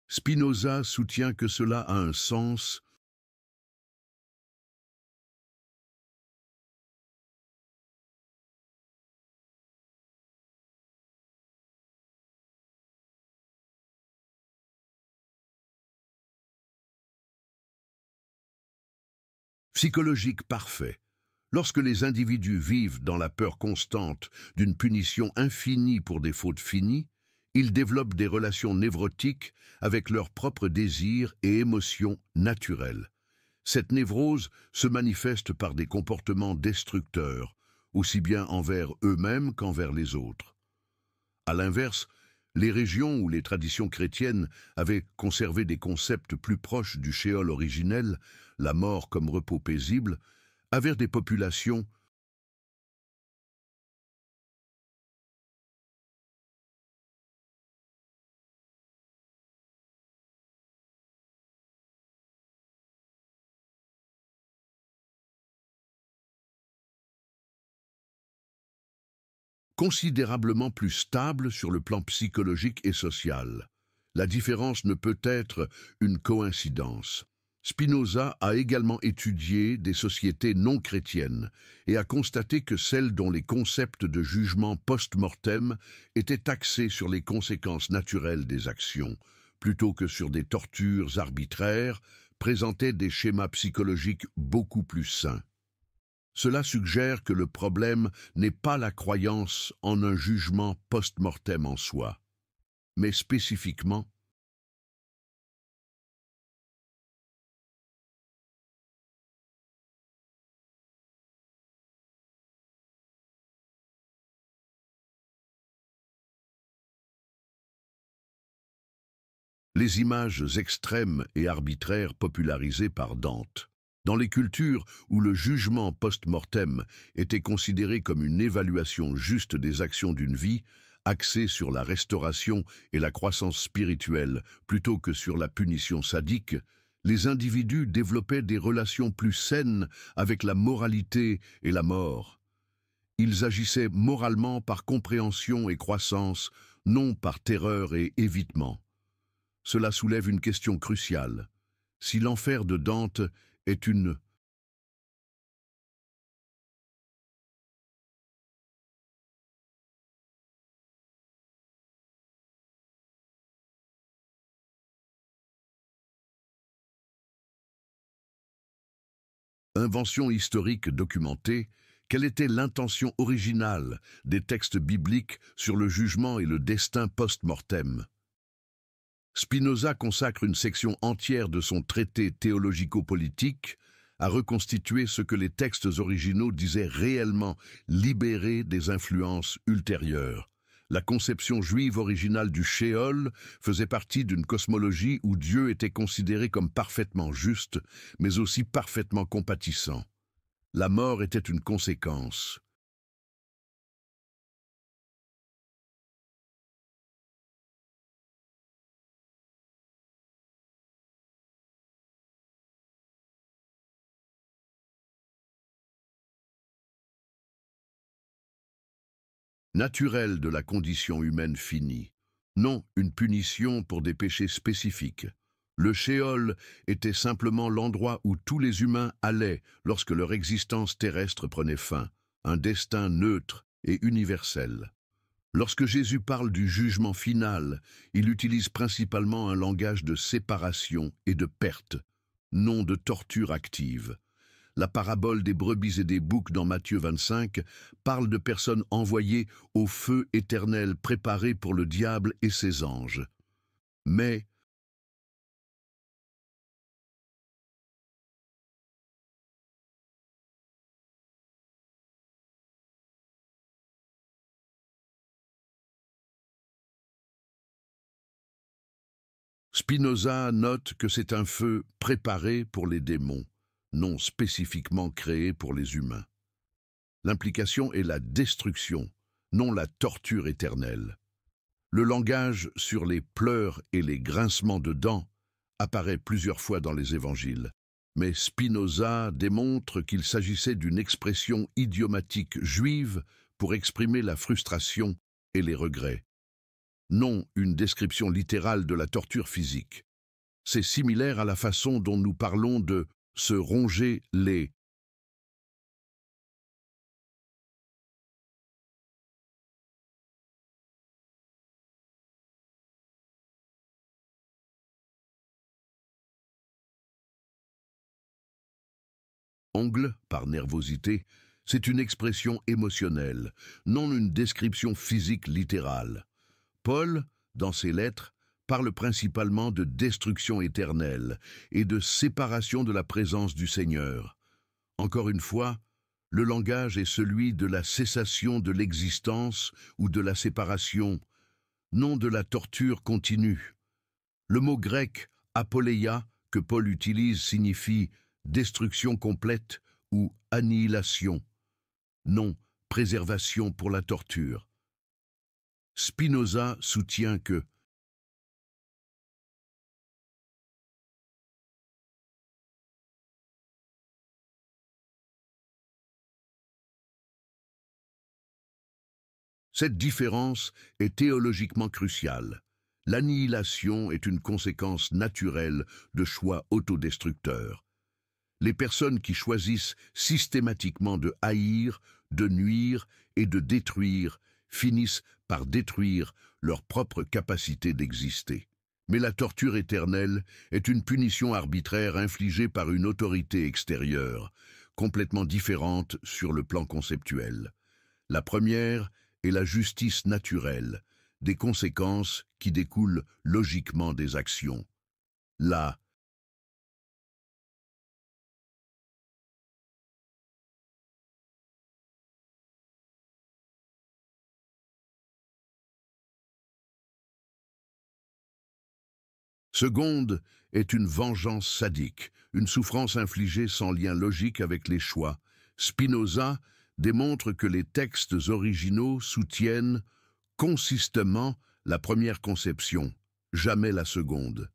Spinoza soutient que cela a un sens psychologique parfait. Lorsque les individus vivent dans la peur constante d'une punition infinie pour des fautes finies, ils développent des relations névrotiques avec leurs propres désirs et émotions naturelles. Cette névrose se manifeste par des comportements destructeurs, aussi bien envers eux-mêmes qu'envers les autres. À l'inverse, les régions où les traditions chrétiennes avaient conservé des concepts plus proches du shéol originel, la mort comme repos paisible, avaient des populations considérablement plus stable sur le plan psychologique et social. La différence ne peut être une coïncidence. Spinoza a également étudié des sociétés non chrétiennes et a constaté que celles dont les concepts de jugement post-mortem étaient axés sur les conséquences naturelles des actions, plutôt que sur des tortures arbitraires, présentaient des schémas psychologiques beaucoup plus sains. Cela suggère que le problème n'est pas la croyance en un jugement post-mortem en soi, mais spécifiquement les images extrêmes et arbitraires popularisées par Dante. Dans les cultures où le jugement post-mortem était considéré comme une évaluation juste des actions d'une vie, axée sur la restauration et la croissance spirituelle plutôt que sur la punition sadique, les individus développaient des relations plus saines avec la moralité et la mort. Ils agissaient moralement par compréhension et croissance, non par terreur et évitement. Cela soulève une question cruciale. Si l'enfer de Dante est une invention historique documentée, quelle était l'intention originale des textes bibliques sur le jugement et le destin post-mortem? Spinoza consacre une section entière de son traité théologico-politique à reconstituer ce que les textes originaux disaient réellement, libérés des influences ultérieures. La conception juive originale du Shéol faisait partie d'une cosmologie où Dieu était considéré comme parfaitement juste, mais aussi parfaitement compatissant. La mort était une conséquence. Naturelle de la condition humaine finie, non une punition pour des péchés spécifiques. Le Shéol était simplement l'endroit où tous les humains allaient lorsque leur existence terrestre prenait fin, un destin neutre et universel. Lorsque Jésus parle du jugement final, il utilise principalement un langage de séparation et de perte, non de torture active. La parabole des brebis et des boucs dans Matthieu 25 parle de personnes envoyées au feu éternel préparé pour le diable et ses anges. Mais Spinoza note que c'est un feu préparé pour les démons, non spécifiquement créé pour les humains. L'implication est la destruction, non la torture éternelle. Le langage sur les pleurs et les grincements de dents apparaît plusieurs fois dans les évangiles, mais Spinoza démontre qu'il s'agissait d'une expression idiomatique juive pour exprimer la frustration et les regrets, non une description littérale de la torture physique. C'est similaire à la façon dont nous parlons de se ronger les. Ongle par nervosité, c'est une expression émotionnelle, non une description physique littérale. Paul, dans ses lettres, parle principalement de destruction éternelle et de séparation de la présence du Seigneur. Encore une fois, le langage est celui de la cessation de l'existence ou de la séparation, non de la torture continue. Le mot grec apoleia que Paul utilise signifie destruction complète ou annihilation, non préservation pour la torture. Spinoza soutient que Cette différence est théologiquement cruciale. L'annihilation est une conséquence naturelle de choix autodestructeurs. Les personnes qui choisissent systématiquement de haïr, de nuire et de détruire finissent par détruire leur propre capacité d'exister. Mais la torture éternelle est une punition arbitraire infligée par une autorité extérieure, complètement différente sur le plan conceptuel. La première est la justice naturelle, des conséquences qui découlent logiquement des actions. La seconde est une vengeance sadique, une souffrance infligée sans lien logique avec les choix. Spinoza démontre que les textes originaux soutiennent consistamment la première conception, jamais la seconde.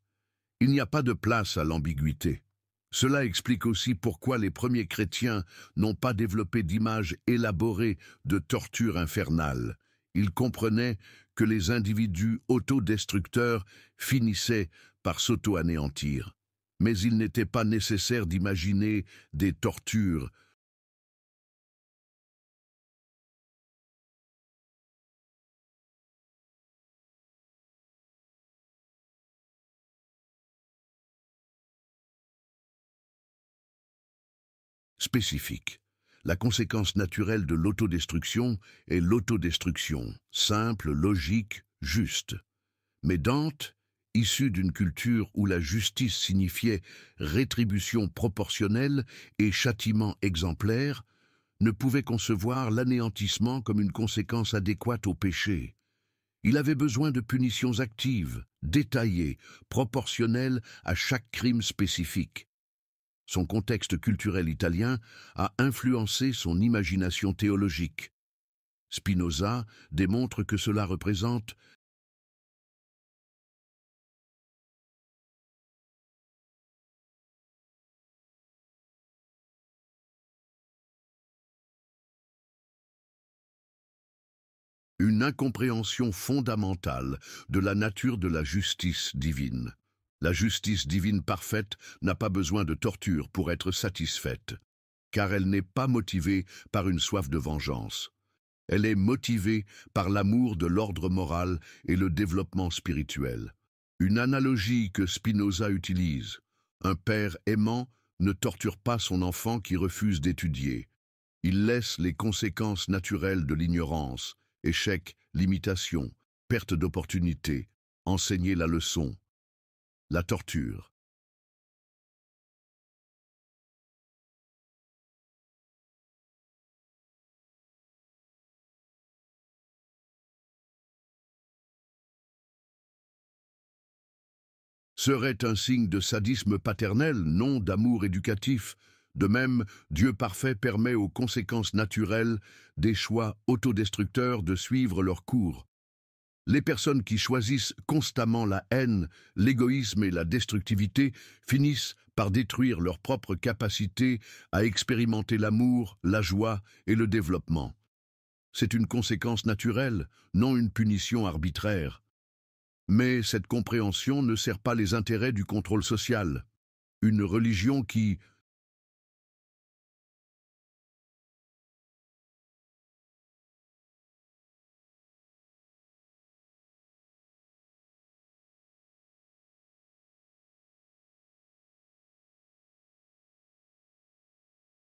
Il n'y a pas de place à l'ambiguïté. Cela explique aussi pourquoi les premiers chrétiens n'ont pas développé d'image élaborée de torture infernale. Ils comprenaient que les individus autodestructeurs finissaient par s'auto-anéantir. Mais il n'était pas nécessaire d'imaginer des tortures. Spécifique. La conséquence naturelle de l'autodestruction est l'autodestruction, simple, logique, juste. Mais Dante, issu d'une culture où la justice signifiait rétribution proportionnelle et châtiment exemplaire, ne pouvait concevoir l'anéantissement comme une conséquence adéquate au péché. Il avait besoin de punitions actives, détaillées, proportionnelles à chaque crime spécifique. Son contexte culturel italien a influencé son imagination théologique. Spinoza démontre que cela représente une incompréhension fondamentale de la nature de la justice divine. La justice divine parfaite n'a pas besoin de torture pour être satisfaite, car elle n'est pas motivée par une soif de vengeance. Elle est motivée par l'amour de l'ordre moral et le développement spirituel. Une analogie que Spinoza utilise. Un père aimant ne torture pas son enfant qui refuse d'étudier. Il laisse les conséquences naturelles de l'ignorance, échec, limitation, perte d'opportunité, enseigner la leçon, la torture. Serait un signe de sadisme paternel, non d'amour éducatif. De même, Dieu parfait permet aux conséquences naturelles des choix autodestructeurs de suivre leur cours. Les personnes qui choisissent constamment la haine, l'égoïsme et la destructivité finissent par détruire leur propre capacité à expérimenter l'amour, la joie et le développement. C'est une conséquence naturelle, non une punition arbitraire. Mais cette compréhension ne sert pas les intérêts du contrôle social. Une religion qui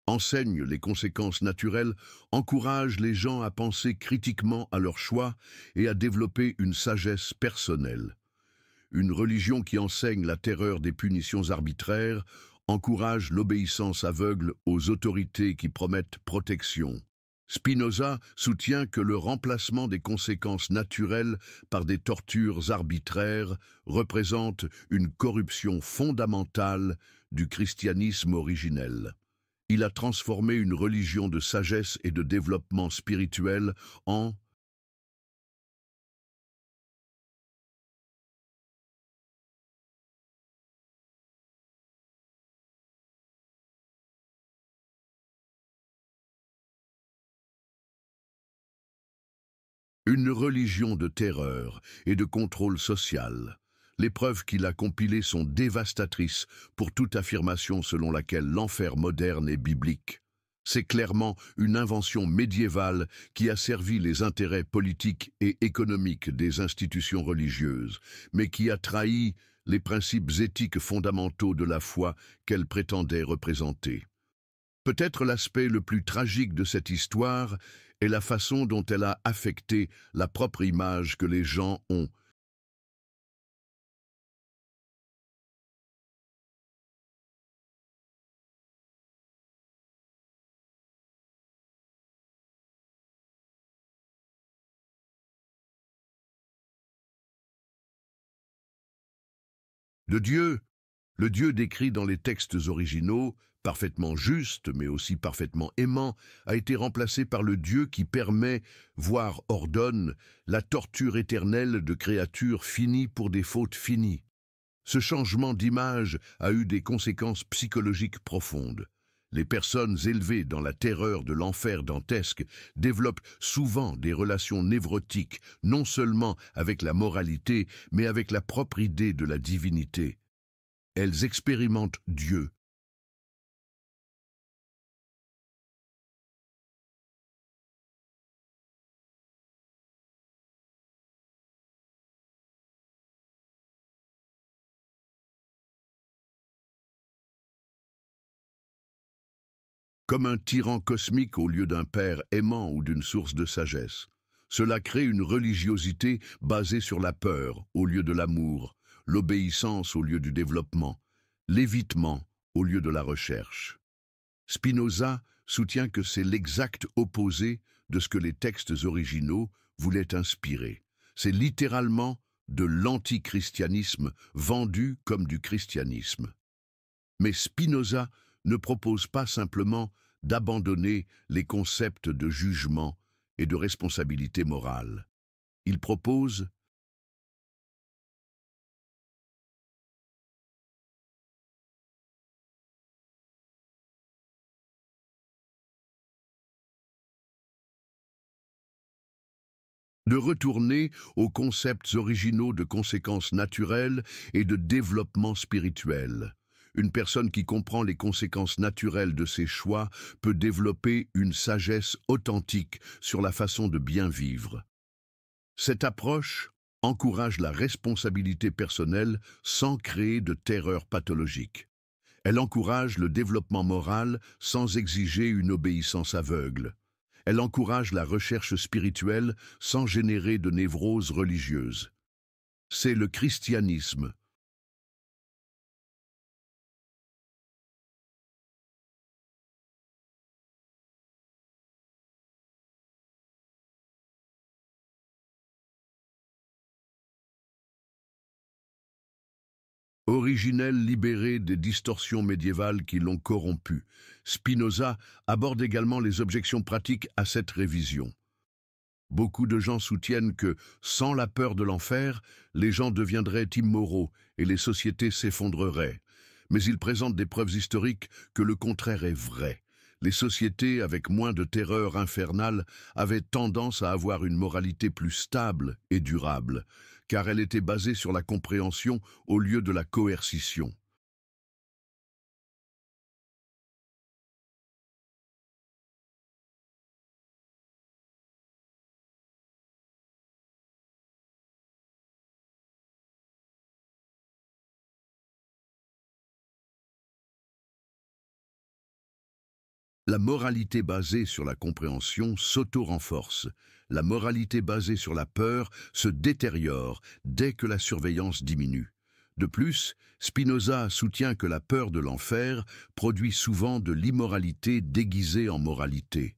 enseigne les conséquences naturelles encourage les gens à penser critiquement à leurs choix et à développer une sagesse personnelle. Une religion qui enseigne la terreur des punitions arbitraires encourage l'obéissance aveugle aux autorités qui promettent protection. Spinoza soutient que le remplacement des conséquences naturelles par des tortures arbitraires représente une corruption fondamentale du christianisme originel. Il a transformé une religion de sagesse et de développement spirituel en Une religion de terreur et de contrôle social. Les preuves qu'il a compilées sont dévastatrices pour toute affirmation selon laquelle l'enfer moderne est biblique. C'est clairement une invention médiévale qui a servi les intérêts politiques et économiques des institutions religieuses, mais qui a trahi les principes éthiques fondamentaux de la foi qu'elle prétendait représenter. Peut-être l'aspect le plus tragique de cette histoire est la façon dont elle a affecté la propre image que les gens ont de Dieu. Le Dieu décrit dans les textes originaux, parfaitement juste mais aussi parfaitement aimant, a été remplacé par le Dieu qui permet, voire ordonne, la torture éternelle de créatures finies pour des fautes finies. Ce changement d'image a eu des conséquences psychologiques profondes. Les personnes élevées dans la terreur de l'enfer dantesque développent souvent des relations névrotiques, non seulement avec la moralité, mais avec la propre idée de la divinité. Elles expérimentent Dieu. Comme un tyran cosmique au lieu d'un père aimant ou d'une source de sagesse. Cela crée une religiosité basée sur la peur au lieu de l'amour, l'obéissance au lieu du développement, l'évitement au lieu de la recherche. Spinoza soutient que c'est l'exact opposé de ce que les textes originaux voulaient inspirer. C'est littéralement de l'antichristianisme vendu comme du christianisme. Mais Spinoza ne propose pas simplement d'abandonner les concepts de jugement et de responsabilité morale. Il propose de retourner aux concepts originaux de conséquences naturelles et de développement spirituel. Une personne qui comprend les conséquences naturelles de ses choix peut développer une sagesse authentique sur la façon de bien vivre. Cette approche encourage la responsabilité personnelle sans créer de terreur pathologique. Elle encourage le développement moral sans exiger une obéissance aveugle. Elle encourage la recherche spirituelle sans générer de névrose religieuse. C'est le christianisme. Originel libéré des distorsions médiévales qui l'ont corrompu, Spinoza aborde également les objections pratiques à cette révision. Beaucoup de gens soutiennent que, sans la peur de l'enfer, les gens deviendraient immoraux et les sociétés s'effondreraient. Mais ils présentent des preuves historiques que le contraire est vrai. Les sociétés avec moins de terreur infernale avaient tendance à avoir une moralité plus stable et durable, car elle était basée sur la compréhension au lieu de la coercition. La moralité basée sur la compréhension s'auto-renforce. La moralité basée sur la peur se détériore dès que la surveillance diminue. De plus, Spinoza soutient que la peur de l'enfer produit souvent de l'immoralité déguisée en moralité.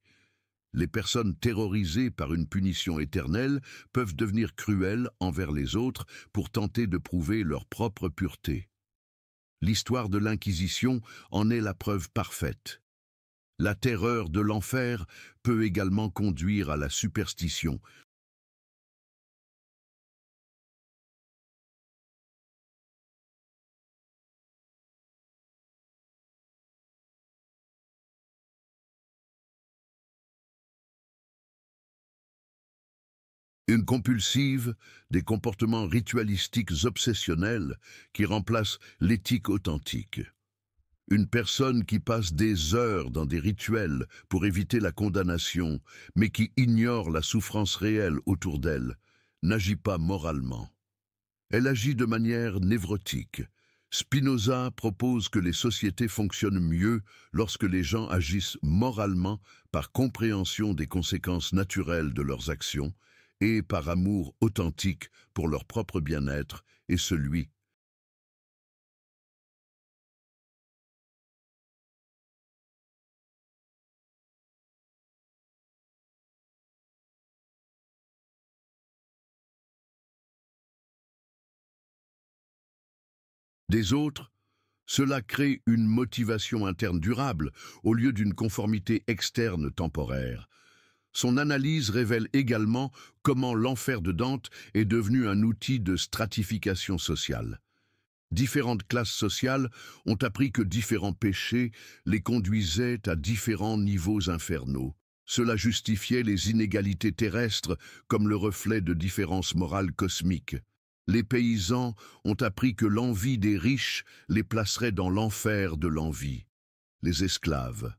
Les personnes terrorisées par une punition éternelle peuvent devenir cruelles envers les autres pour tenter de prouver leur propre pureté. L'histoire de l'Inquisition en est la preuve parfaite. La terreur de l'enfer peut également conduire à la superstition. Une compulsive, des comportements ritualistiques obsessionnels qui remplacent l'éthique authentique. Une personne qui passe des heures dans des rituels pour éviter la condamnation, mais qui ignore la souffrance réelle autour d'elle, n'agit pas moralement. Elle agit de manière névrotique. Spinoza propose que les sociétés fonctionnent mieux lorsque les gens agissent moralement par compréhension des conséquences naturelles de leurs actions et par amour authentique pour leur propre bien-être et celui. Des autres, cela crée une motivation interne durable au lieu d'une conformité externe temporaire. Son analyse révèle également comment l'enfer de Dante est devenu un outil de stratification sociale. Différentes classes sociales ont appris que différents péchés les conduisaient à différents niveaux infernaux. Cela justifiait les inégalités terrestres comme le reflet de différences morales cosmiques. Les paysans ont appris que l'envie des riches les placerait dans l'enfer de l'envie. Les esclaves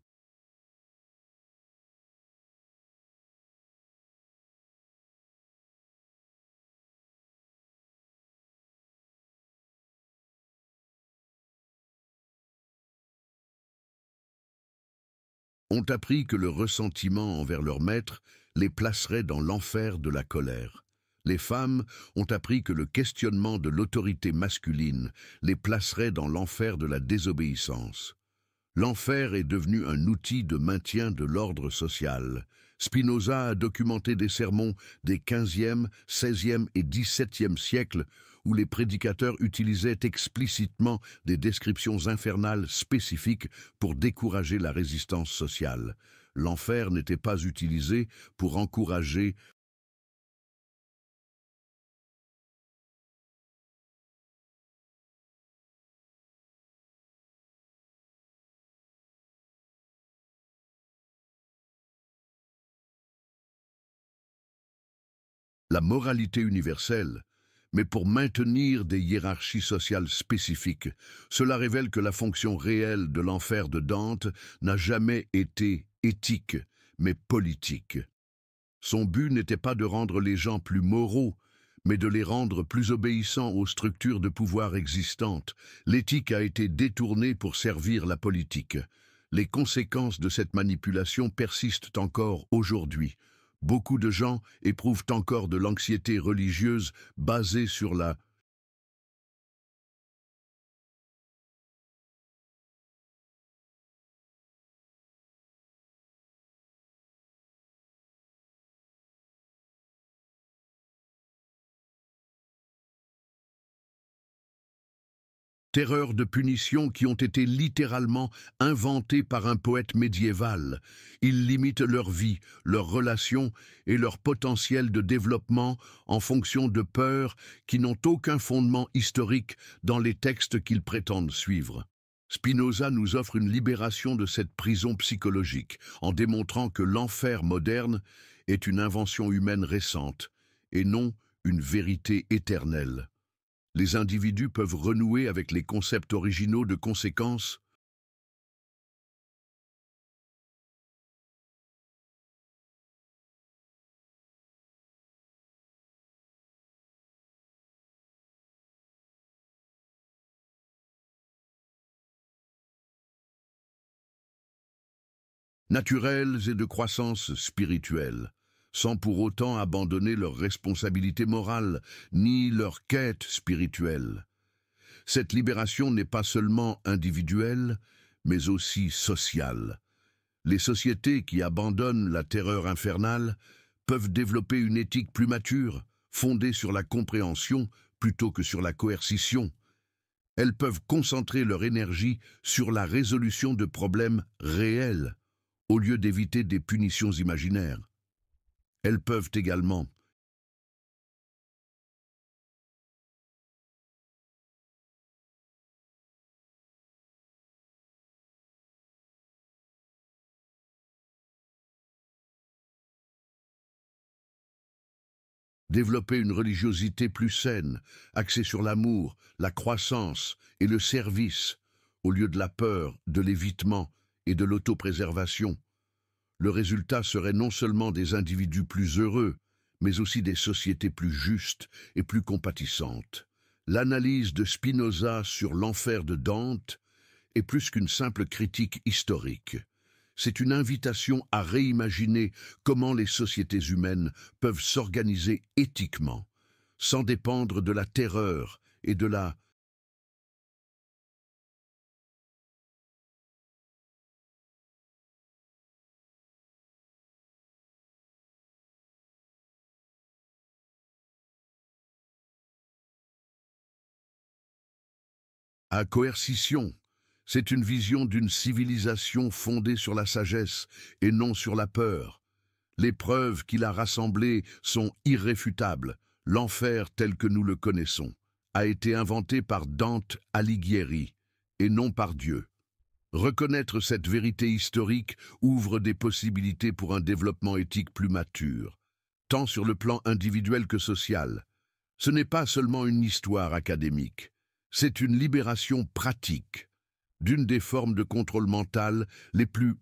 ont appris que le ressentiment envers leur maître les placerait dans l'enfer de la colère. Les femmes ont appris que le questionnement de l'autorité masculine les placerait dans l'enfer de la désobéissance. L'enfer est devenu un outil de maintien de l'ordre social. Spinoza a documenté des sermons des 15e, 16e et 17e siècles où les prédicateurs utilisaient explicitement des descriptions infernales spécifiques pour décourager la résistance sociale. L'enfer n'était pas utilisé pour encourager la moralité universelle, mais pour maintenir des hiérarchies sociales spécifiques. Cela révèle que la fonction réelle de l'enfer de Dante n'a jamais été éthique, mais politique. Son but n'était pas de rendre les gens plus moraux, mais de les rendre plus obéissants aux structures de pouvoir existantes. L'éthique a été détournée pour servir la politique. Les conséquences de cette manipulation persistent encore aujourd'hui. Beaucoup de gens éprouvent encore de l'anxiété religieuse basée sur la terreur de punition qui ont été littéralement inventées par un poète médiéval. Ils limitent leur vie, leurs relations et leur potentiel de développement en fonction de peurs qui n'ont aucun fondement historique dans les textes qu'ils prétendent suivre. Spinoza nous offre une libération de cette prison psychologique en démontrant que l'enfer moderne est une invention humaine récente et non une vérité éternelle. Les individus peuvent renouer avec les concepts originaux de conséquences. Naturelles et de croissance spirituelle, sans pour autant abandonner leurs responsabilités morales ni leur quête spirituelle. Cette libération n'est pas seulement individuelle, mais aussi sociale. Les sociétés qui abandonnent la terreur infernale peuvent développer une éthique plus mature, fondée sur la compréhension plutôt que sur la coercition. Elles peuvent concentrer leur énergie sur la résolution de problèmes réels, au lieu d'éviter des punitions imaginaires. Elles peuvent également Développer une religiosité plus saine, axée sur l'amour, la croissance et le service, au lieu de la peur, de l'évitement et de l'autopréservation. Le résultat serait non seulement des individus plus heureux, mais aussi des sociétés plus justes et plus compatissantes. L'analyse de Spinoza sur l'enfer de Dante est plus qu'une simple critique historique. C'est une invitation à réimaginer comment les sociétés humaines peuvent s'organiser éthiquement, sans dépendre de la terreur et de la coercition. C'est une vision d'une civilisation fondée sur la sagesse et non sur la peur. Les preuves qu'il a rassemblées sont irréfutables. L'enfer tel que nous le connaissons a été inventé par Dante Alighieri et non par Dieu. Reconnaître cette vérité historique ouvre des possibilités pour un développement éthique plus mature, tant sur le plan individuel que social. Ce n'est pas seulement une histoire académique, c'est une libération pratique d'une des formes de contrôle mental les plus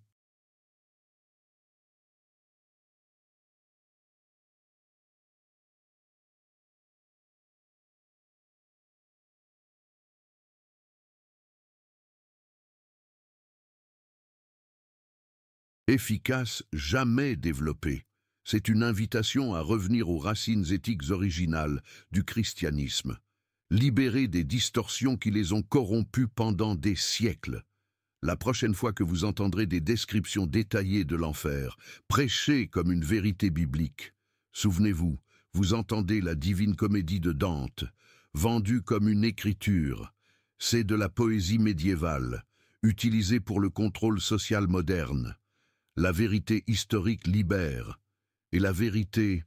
efficaces jamais développées. C'est une invitation à revenir aux racines éthiques originales du christianisme, libérées des distorsions qui les ont corrompus pendant des siècles. La prochaine fois que vous entendrez des descriptions détaillées de l'enfer, prêchées comme une vérité biblique, souvenez-vous, vous entendez la divine comédie de Dante, vendue comme une écriture. C'est de la poésie médiévale, utilisée pour le contrôle social moderne. La vérité historique libère, et la vérité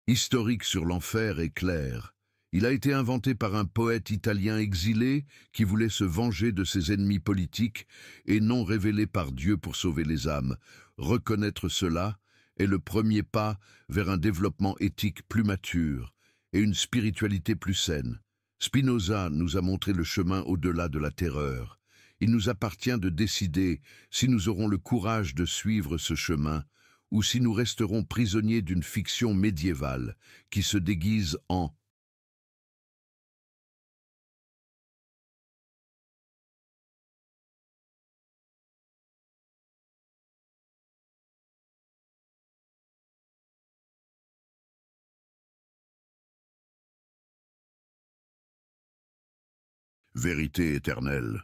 historique sur l'enfer est claire. Il a été inventé par un poète italien exilé qui voulait se venger de ses ennemis politiques et non révélé par Dieu pour sauver les âmes. Reconnaître cela est le premier pas vers un développement éthique plus mature et une spiritualité plus saine. Spinoza nous a montré le chemin au-delà de la terreur. Il nous appartient de décider si nous aurons le courage de suivre ce chemin ou si nous resterons prisonniers d'une fiction médiévale qui se déguise en vérité éternelle.